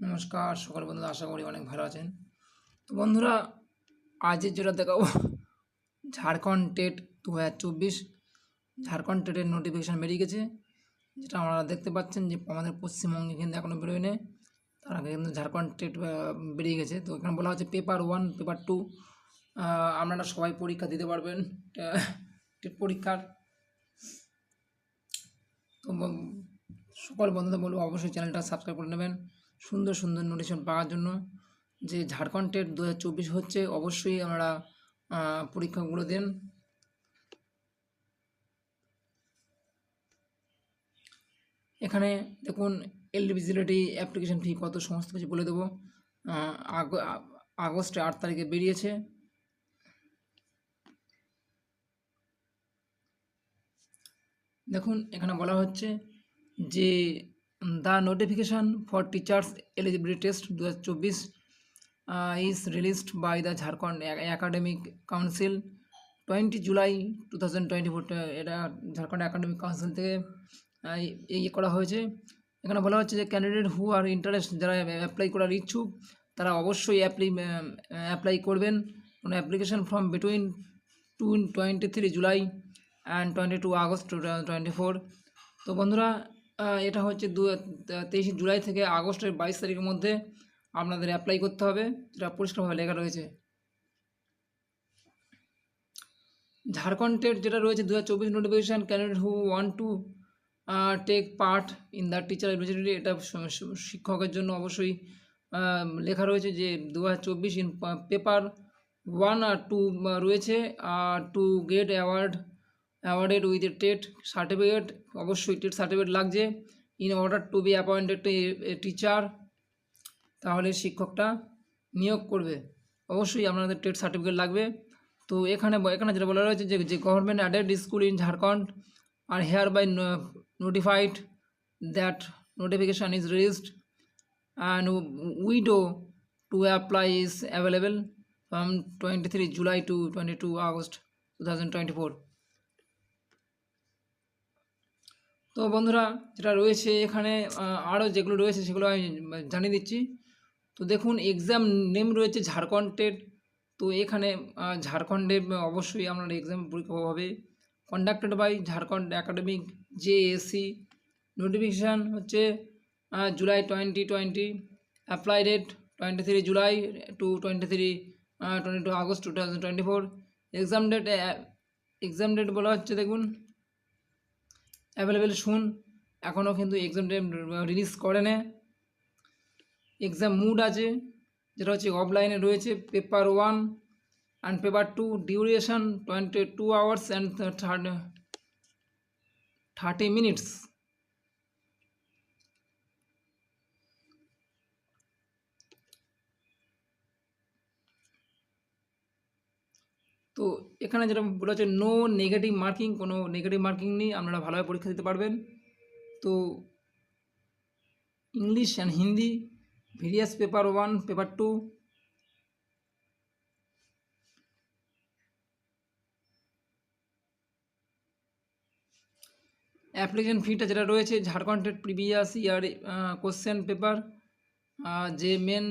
নমস্কার সকল বন্ধুরা, আশা করি অনেক ভালো আছেন। তো বন্ধুরা, আজকে যেটা দেখাবো ঝাড়খণ্ড টেট 2024 ঝাড়খণ্ড টেটের নোটিফিকেশান বেরিয়ে গেছে, যেটা আপনারা দেখতে পাচ্ছেন যে আমাদের পশ্চিমবঙ্গে কিন্তু এখনও বেরোয়নি। তার আগে কিন্তু ঝাড়খণ্ড টেট বেরিয়ে গেছে। তো এখানে বলা হচ্ছে পেপার 1 পেপার 2 আপনারা সবাই পরীক্ষা দিতে পারবেন টেট পরীক্ষার। তো সকল বন্ধুদের বলবো অবশ্যই চ্যানেলটা সাবস্ক্রাইব করে নেবেন সুন্দর সুন্দর নোটিফিকেশন পাওয়ার জন্য। যে ঝাড়খণ্ড টেট 2024 হচ্ছে, অবশ্যই আপনারা পরীক্ষাগুলো দেন। এখানে দেখুন এলিজিবিলিটি, অ্যাপ্লিকেশন ফি কত, সমস্ত কিছু বলে দেবো। আগস্টে 8 তারিখে বেরিয়েছে। দেখুন এখানে বলা হচ্ছে যে the notification for teachers eligibility test 2024 is released by the Jharkhand academic council 20 July 2024। এটা ঝাড়খণ্ড একাডেমিক কাউন্সিল থেকে ইয়ে করা হয়েছে। এখানে বলা হচ্ছে যে ক্যান্ডিডেট হু আর ইন্টারেস্ট, যারা অ্যাপ্লাই করার ইচ্ছুক তারা অবশ্যই অ্যাপ্লাই করবেন। কোনো application form between 23 July and 22 August 2024। তো বন্ধুরা, এটা হচ্ছে 23 জুলাই থেকে আগস্টের 22 তারিখের মধ্যে আপনাদের অ্যাপ্লাই করতে হবে, যেটা পরিষ্কারভাবে লেখা রয়েছে। ঝাড়খণ্ড টেট যেটা রয়েছে 2024 notification, candidate who want to take part in the teacher eligibility, এটা শিক্ষকের জন্য অবশ্যই লেখা রয়েছে যে 2024 ইন পেপার 1 আর 2 রয়েছে। To get awarded with a TET certificate, অবশ্যই টেট সার্টিফিকেট লাগছে। In order to be appointed a teacher, তাহলে শিক্ষকটা নিয়োগ করবে, অবশ্যই আপনাদের টেট সার্টিফিকেট লাগবে। তো এখানে যেটা বলা রয়েছে যে government aided school in Jharkhand are hereby notified that notification is released and window to apply is available from 23 July to 22 August 2024। তো বন্ধুরা, যেটা রয়েছে এখানে আরও যেগুলো রয়েছে সেগুলো আমি জানিয়ে দিচ্ছি। তো দেখুন এক্সাম নেম রয়েছে ঝাড়খণ্ড টেট। তো এখানে ঝাড়খণ্ডে অবশ্যই আপনার এক্সাম পরীক্ষা হবে। Conducted by Jharkhand academic JAC. Notification হচ্ছে July 2020, apply date 23 July to 22 August 2024। Exam date বলা হচ্ছে দেখুন অ্যাভেলেবেল শুন, এখনও কিন্তু এক্সাম ডেট রিলিজ করে না। এক্সাম মুড আছে, যেটা হচ্ছে অফলাইনে রয়েছে paper 1 and paper 2, duration 22 hours and 30 minutes. তো এখানে যেটা বলা হচ্ছে নো নেগেটিভ মার্কিং, কোনো নেগেটিভ মার্কিং নেই, আপনারা ভালোভাবে পরীক্ষা দিতে পারবেন। তো English and Hindi various paper 1 paper 2। Application ফিটা যেটা রয়েছে Jharkhand TET previous year question paper, যে মেন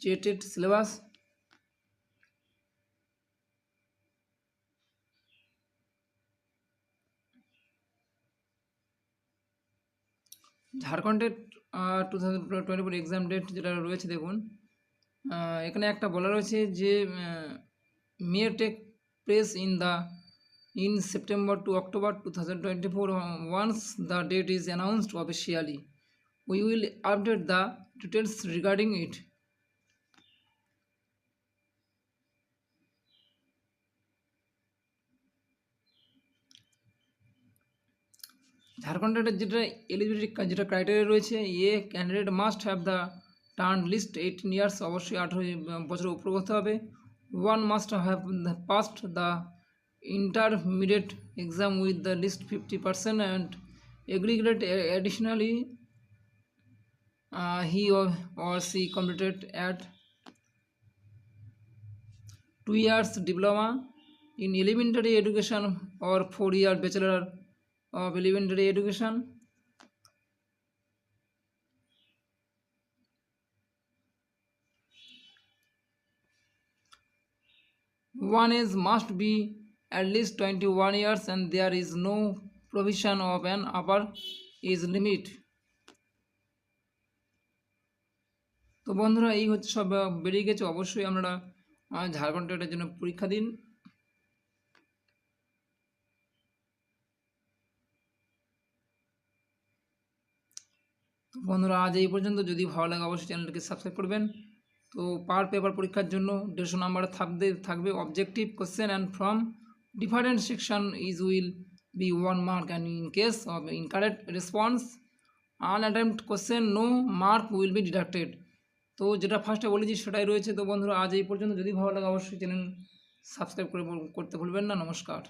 যে টেট সিলেবাস। ঝাড়খণ্ডের 2024 এক্সাম ডেট যেটা রয়েছে দেখুন, এখানে একটা বলা রয়েছে যে may take place in September to October 2024. Once the date is announced officially, we will update the details regarding it. ঝাড়খণ্ডের যেটা এলিজিবিলিটি যেটা ক্রাইটেরিয়া রয়েছে, candidate must have the turn least 18 years, অবশ্যই 18 বছরের উপরে হতে হবে। One must have passed the intermediate exam with the least 50% and aggregate. Additionally, he or she completed at 2 years diploma in elementary education or 4-year bachelor of elementary education. one age must be at least 21 years and there is no provision of an upper age limit. তো বন্ধুরা এই হচ্ছে সব বেরিয়ে গেছে। অবশ্যই আপনারা ঝাড়খণ্ড টেটের জন্য পরীক্ষা দিন। তো বন্ধুরা আজ এই পর্যন্ত। যদি ভালো লাগে অবশ্যই চ্যানেলটাকে সাবস্ক্রাইব করবেন। তো পার পেপার পরীক্ষার জন্য 150 নাম্বার থাকবে objective question and from different section is will be 1 mark and in case of incorrect response unattempt question no mark will be deducted. তো যেটা ফার্স্টে বলেছি সেটাই রয়েছে। তো বন্ধুরা আজ এই পর্যন্ত। যদি ভালো লাগে অবশ্যই চ্যানেল সাবস্ক্রাইব করতে ভুলবেন না। নমস্কার।